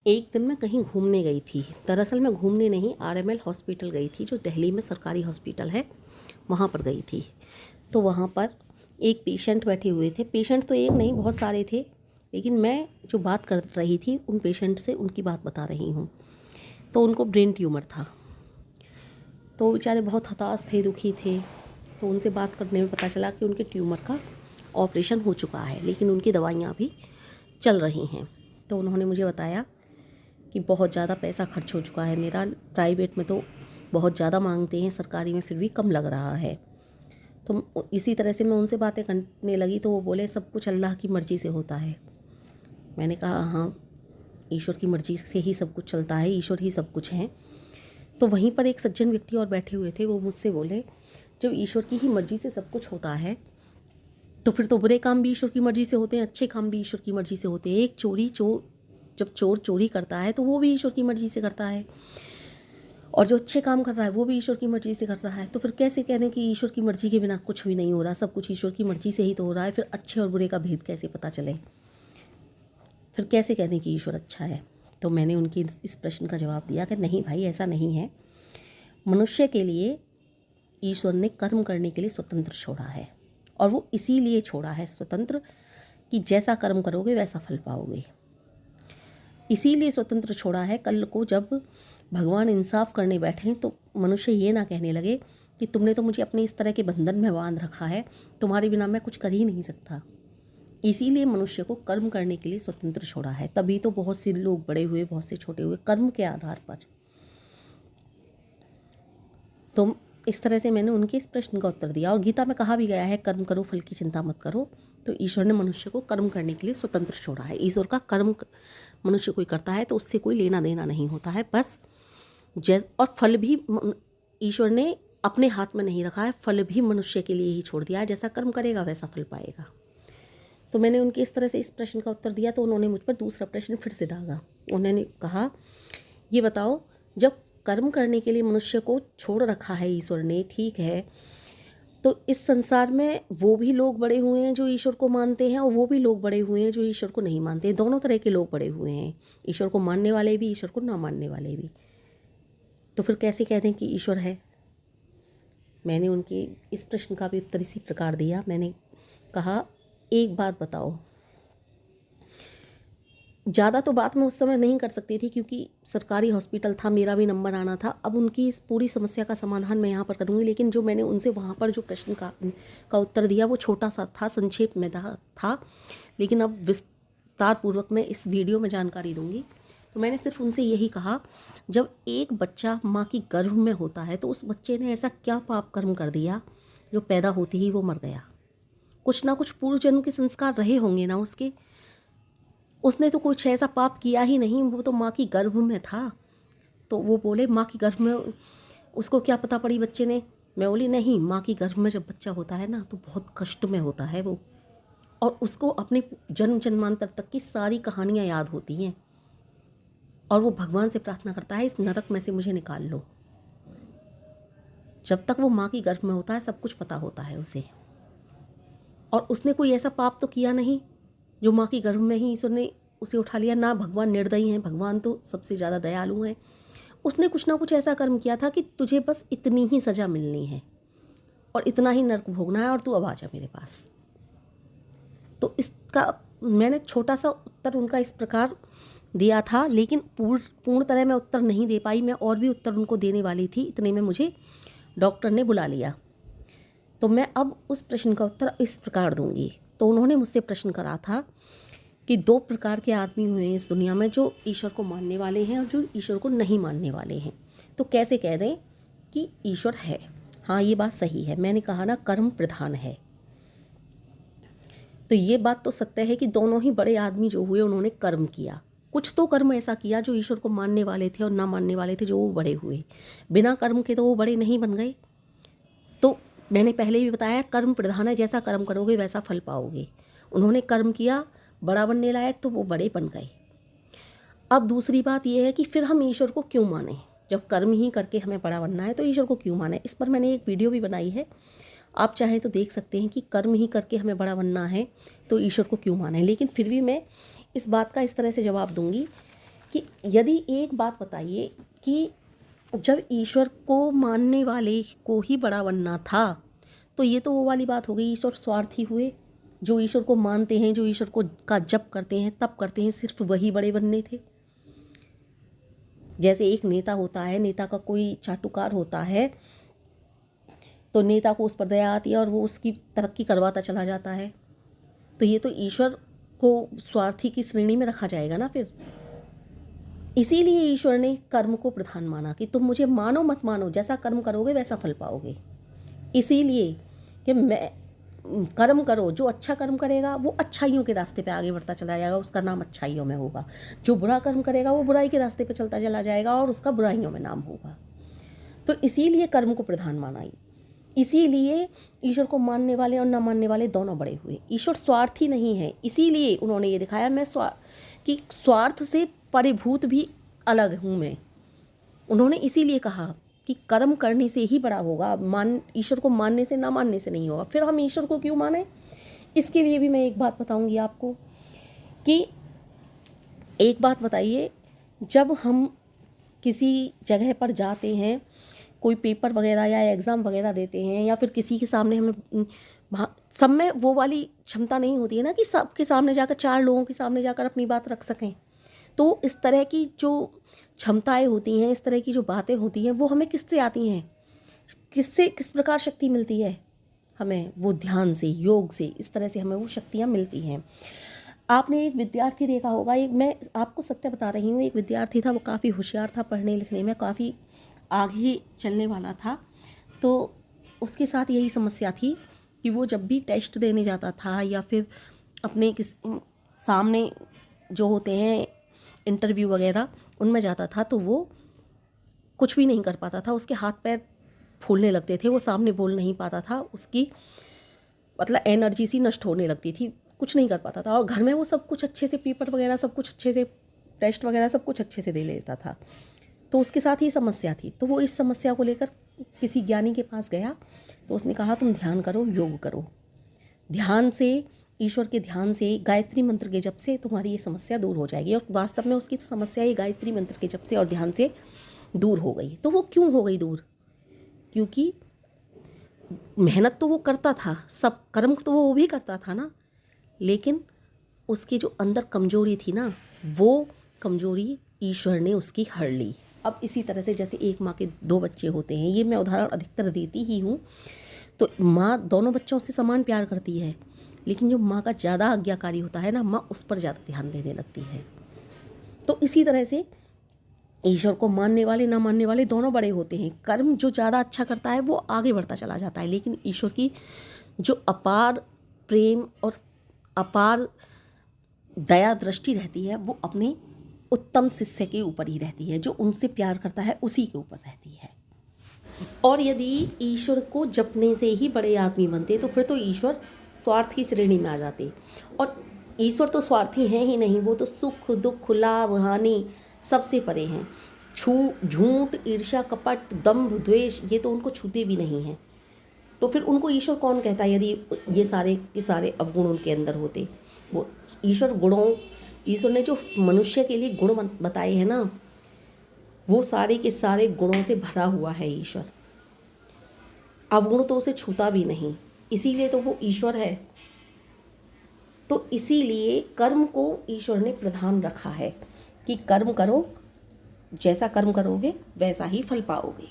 एक दिन मैं कहीं घूमने गई थी। दरअसल मैं घूमने नहीं, आरएमएल हॉस्पिटल गई थी, जो दिल्ली में सरकारी हॉस्पिटल है, वहाँ पर गई थी। तो वहाँ पर एक पेशेंट बैठे हुए थे। पेशेंट तो एक नहीं, बहुत सारे थे, लेकिन मैं जो बात कर रही थी उन पेशेंट से उनकी बात बता रही हूँ। तो उनको ब्रेन ट्यूमर था, तो बेचारे बहुत हताश थे, दुखी थे। तो उनसे बात करने में पता चला कि उनके ट्यूमर का ऑपरेशन हो चुका है, लेकिन उनकी दवाइयाँ भी चल रही हैं। तो उन्होंने मुझे बताया कि बहुत ज़्यादा पैसा खर्च हो चुका है मेरा। प्राइवेट में तो बहुत ज़्यादा मांगते हैं, सरकारी में फिर भी कम लग रहा है। तो इसी तरह से मैं उनसे बातें करने लगी, तो वो बोले सब कुछ अल्लाह की मर्ज़ी से होता है। मैंने कहा हाँ, ईश्वर की मर्ज़ी से ही सब कुछ चलता है, ईश्वर ही सब कुछ हैं। तो वहीं पर एक सज्जन व्यक्ति और बैठे हुए थे, वो मुझसे बोले जब ईश्वर की ही मर्ज़ी से सब कुछ होता है तो फिर तो बुरे काम भी ईश्वर की मर्ज़ी से होते हैं, अच्छे काम भी ईश्वर की मर्ज़ी से होते हैं। एक जब चोर चोरी करता है तो वो भी ईश्वर की मर्ज़ी से करता है, और जो अच्छे काम कर रहा है वो भी ईश्वर की मर्ज़ी से कर रहा है। तो फिर कैसे कह दें कि ईश्वर की मर्ज़ी के बिना कुछ भी नहीं हो रहा, सब कुछ ईश्वर की मर्ज़ी से ही तो हो रहा है। फिर अच्छे और बुरे का भेद कैसे पता चले, फिर कैसे कह दें कि ईश्वर अच्छा है। तो मैंने उनके इस प्रश्न का जवाब दिया कि नहीं भाई, ऐसा नहीं है। मनुष्य के लिए ईश्वर ने कर्म करने के लिए स्वतंत्र छोड़ा है, और वो इसीलिए छोड़ा है स्वतंत्र कि जैसा कर्म करोगे वैसा फल पाओगे। इसीलिए स्वतंत्र छोड़ा है, कल को जब भगवान इंसाफ करने बैठें तो मनुष्य ये ना कहने लगे कि तुमने तो मुझे अपने इस तरह के बंधन में बांध रखा है, तुम्हारे बिना मैं कुछ कर ही नहीं सकता। इसीलिए मनुष्य को कर्म करने के लिए स्वतंत्र छोड़ा है। तभी तो बहुत से लोग बड़े हुए, बहुत से छोटे हुए, कर्म के आधार पर। तो इस तरह से मैंने उनके इस प्रश्न का उत्तर दिया। और गीता में कहा भी गया है, कर्म करो फल की चिंता मत करो। तो ईश्वर ने मनुष्य को कर्म करने के लिए स्वतंत्र छोड़ा है। ईश्वर का कर्म मनुष्य कोई करता है तो उससे कोई लेना देना नहीं होता है, बस और फल भी ईश्वर ने अपने हाथ में नहीं रखा है, फल भी मनुष्य के लिए ही छोड़ दिया है। जैसा कर्म करेगा वैसा फल पाएगा। तो मैंने उनके इस तरह से इस प्रश्न का उत्तर दिया, तो उन्होंने मुझ पर दूसरा प्रश्न फिर से दागा। उन्होंने कहा, ये बताओ, जब कर्म करने के लिए मनुष्य को छोड़ रखा है ईश्वर ने, ठीक है, तो इस संसार में वो भी लोग बड़े हुए हैं जो ईश्वर को मानते हैं, और वो भी लोग बड़े हुए हैं जो ईश्वर को नहीं मानते हैं। दोनों तरह के लोग बड़े हुए हैं, ईश्वर को मानने वाले भी, ईश्वर को ना मानने वाले भी। तो फिर कैसे कह दें कि ईश्वर है। मैंने उनके इस प्रश्न का भी उत्तर इसी प्रकार दिया। मैंने कहा, एक बात बताओ। ज़्यादा तो बात मैं उस समय नहीं कर सकती थी, क्योंकि सरकारी हॉस्पिटल था, मेरा भी नंबर आना था। अब उनकी इस पूरी समस्या का समाधान मैं यहाँ पर करूँगी, लेकिन जो मैंने उनसे वहाँ पर जो प्रश्न का उत्तर दिया वो छोटा सा था, संक्षेप में था, लेकिन अब विस्तार पूर्वक मैं इस वीडियो में जानकारी दूँगी। तो मैंने सिर्फ उनसे यही कहा, जब एक बच्चा माँ की गर्भ में होता है तो उस बच्चे ने ऐसा क्या पाप कर्म कर दिया जो पैदा होते ही वो मर गया। कुछ ना कुछ पूर्व जन्म के संस्कार रहे होंगे ना उसके। उसने तो कुछ ऐसा पाप किया ही नहीं, वो तो माँ की गर्भ में था। तो वो बोले माँ की गर्भ में उसको क्या पता पड़ी बच्चे ने। मैं बोली नहीं, माँ की गर्भ में जब बच्चा होता है ना तो बहुत कष्ट में होता है वो, और उसको अपने जन्म जन्मांतर तक की सारी कहानियाँ याद होती हैं, और वो भगवान से प्रार्थना करता है, इस नरक में से मुझे निकाल लो। जब तक वो माँ की गर्भ में होता है सब कुछ पता होता है उसे, और उसने कोई ऐसा पाप तो किया नहीं जो माँ की गर्भ में ही ईश्वर ने उसे उठा लिया। ना भगवान निर्दयी हैं, भगवान तो सबसे ज़्यादा दयालु हैं। उसने कुछ ना कुछ ऐसा कर्म किया था कि तुझे बस इतनी ही सज़ा मिलनी है और इतना ही नर्क भोगना है, और तू अब आ जा मेरे पास। तो इसका मैंने छोटा सा उत्तर उनका इस प्रकार दिया था, लेकिन पूर्ण तरह मैं उत्तर नहीं दे पाई। मैं और भी उत्तर उनको देने वाली थी, इतने में मुझे डॉक्टर ने बुला लिया। तो मैं अब उस प्रश्न का उत्तर इस प्रकार दूंगी। तो उन्होंने मुझसे प्रश्न करा था कि दो प्रकार के आदमी हुए हैं इस दुनिया में, जो ईश्वर को मानने वाले हैं और जो ईश्वर को नहीं मानने वाले हैं। तो कैसे कह दें कि ईश्वर है। हाँ, ये बात सही है। मैंने कहा ना, कर्म प्रधान है। तो ये बात तो सत्य है कि दोनों ही बड़े आदमी जो हुए उन्होंने कर्म किया। कुछ तो कर्म ऐसा किया जो ईश्वर को मानने वाले थे और ना मानने वाले थे, जो वो बड़े हुए। बिना कर्म के तो वो बड़े नहीं बन गए। तो मैंने पहले भी बताया, कर्म प्रधान है, जैसा कर्म करोगे वैसा फल पाओगे। उन्होंने कर्म किया, बड़ा बनने लायक, तो वो बड़े बन गए। अब दूसरी बात यह है कि फिर हम ईश्वर को क्यों माने। जब कर्म ही करके हमें बड़ा बनना है तो ईश्वर को क्यों माने। इस पर मैंने एक वीडियो भी बनाई है, आप चाहें तो देख सकते हैं कि कर्म ही करके हमें बड़ा बनना है तो ईश्वर को क्यों माने। लेकिन फिर भी मैं इस बात का इस तरह से जवाब दूंगी कि यदि एक बात बताइए कि जब ईश्वर को मानने वाले को ही बड़ा बनना था, तो ये तो वो वाली बात हो गई, ईश्वर स्वार्थी हुए। जो ईश्वर को मानते हैं, जो ईश्वर को का जप करते हैं, तप करते हैं, सिर्फ वही बड़े बनने थे। जैसे एक नेता होता है, नेता का कोई चाटुकार होता है, तो नेता को उस पर दया आती है और वो उसकी तरक्की करवाता चला जाता है। तो ये तो ईश्वर को स्वार्थी की श्रेणी में रखा जाएगा ना फिर। इसीलिए ईश्वर ने कर्म को प्रधान माना कि तुम मुझे मानो मत मानो, जैसा कर्म करोगे वैसा फल पाओगे। इसीलिए कि मैं कर्म करो, जो अच्छा कर्म करेगा वो अच्छाइयों के रास्ते पे आगे बढ़ता चला जाएगा, उसका नाम अच्छाइयों में होगा। जो बुरा कर्म करेगा वो बुराई के रास्ते पे चलता चला जाएगा और उसका बुराइयों में नाम होगा। तो इसीलिए कर्म को प्रधान माना। इसीलिए ईश्वर को मानने वाले और न मानने वाले दोनों बड़े हुए। ईश्वर स्वार्थी नहीं है, इसीलिए उन्होंने ये दिखाया मैं कि स्वार्थ से परिभूत भी अलग हूँ मैं। उन्होंने इसीलिए कहा कि कर्म करने से ही बड़ा होगा, ईश्वर को मानने से ना मानने से नहीं होगा। फिर हम ईश्वर को क्यों माने, इसके लिए भी मैं एक बात बताऊंगी आपको कि एक बात बताइए, जब हम किसी जगह पर जाते हैं, कोई पेपर वगैरह या एग्ज़ाम वगैरह देते हैं, या फिर किसी के सामने हमें सब में वो वाली क्षमता नहीं होती है ना कि सबके सामने जाकर, 4 लोगों के सामने जाकर अपनी बात रख सकें। तो इस तरह की जो क्षमताएं होती हैं, इस तरह की जो बातें होती हैं, वो हमें किससे आती हैं, किस प्रकार शक्ति मिलती है हमें? वो ध्यान से, योग से, इस तरह से हमें वो शक्तियाँ मिलती हैं। आपने एक विद्यार्थी देखा होगा, मैं आपको सत्य बता रही हूँ, एक विद्यार्थी था, वो काफ़ी होशियार था, पढ़ने लिखने में काफ़ी आगे चलने वाला था। तो उसके साथ यही समस्या थी कि वो जब भी टेस्ट देने जाता था या फिर अपने सामने जो होते हैं इंटरव्यू वगैरह, उनमें जाता था, तो वो कुछ भी नहीं कर पाता था। उसके हाथ पैर फूलने लगते थे, वो सामने बोल नहीं पाता था, उसकी मतलब एनर्जी सी नष्ट होने लगती थी, कुछ नहीं कर पाता था। और घर में वो सब कुछ अच्छे से, पेपर वगैरह सब कुछ अच्छे से, टेस्ट वगैरह सब कुछ अच्छे से दे लेता था। तो उसके साथ ही समस्या थी। तो वो इस समस्या को लेकर किसी ज्ञानी के पास गया, तो उसने कहा तुम ध्यान करो, योग करो, ध्यान से, ईश्वर के ध्यान से, गायत्री मंत्र के जप से तुम्हारी ये समस्या दूर हो जाएगी। और वास्तव में उसकी समस्या ये गायत्री मंत्र के जप से और ध्यान से दूर हो गई। तो वो क्यों हो गई दूर? क्योंकि मेहनत तो वो करता था, सब कर्म तो वो भी करता था ना, लेकिन उसकी जो अंदर कमजोरी थी ना, वो कमजोरी ईश्वर ने उसकी हर ली। अब इसी तरह से जैसे एक माँ के 2 बच्चे होते हैं, ये मैं उदाहरण अधिकतर देती ही हूँ। तो माँ दोनों बच्चों से समान प्यार करती है, लेकिन जो माँ का ज़्यादा आज्ञाकारी होता है ना, माँ उस पर ज़्यादा ध्यान देने लगती है। तो इसी तरह से ईश्वर को मानने वाले ना मानने वाले दोनों बड़े होते हैं। कर्म जो ज़्यादा अच्छा करता है वो आगे बढ़ता चला जाता है, लेकिन ईश्वर की जो अपार प्रेम और अपार दया दृष्टि रहती है, वो अपने उत्तम शिष्य के ऊपर ही रहती है। जो उनसे प्यार करता है उसी के ऊपर रहती है। और यदि ईश्वर को जपने से ही बड़े आदमी बनते, तो फिर तो ईश्वर स्वार्थ की श्रेणी में आ जाते। और ईश्वर तो स्वार्थी हैं ही नहीं, वो तो सुख दुख लाभ हानि सबसे परे हैं। झूठ ईर्ष्या कपट दंभ द्वेष, ये तो उनको छूते भी नहीं हैं। तो फिर उनको ईश्वर कौन कहता है, यदि ये सारे के सारे अवगुण उनके अंदर होते? वो ईश्वर ने जो मनुष्य के लिए गुण बताए हैं ना, वो सारे के सारे गुणों से भरा हुआ है ईश्वर। अवगुण तो उसे छूता भी नहीं, इसीलिए तो वो ईश्वर है। तो इसीलिए कर्म को ईश्वर ने प्रधान रखा है कि कर्म करो, जैसा कर्म करोगे वैसा ही फल पाओगे।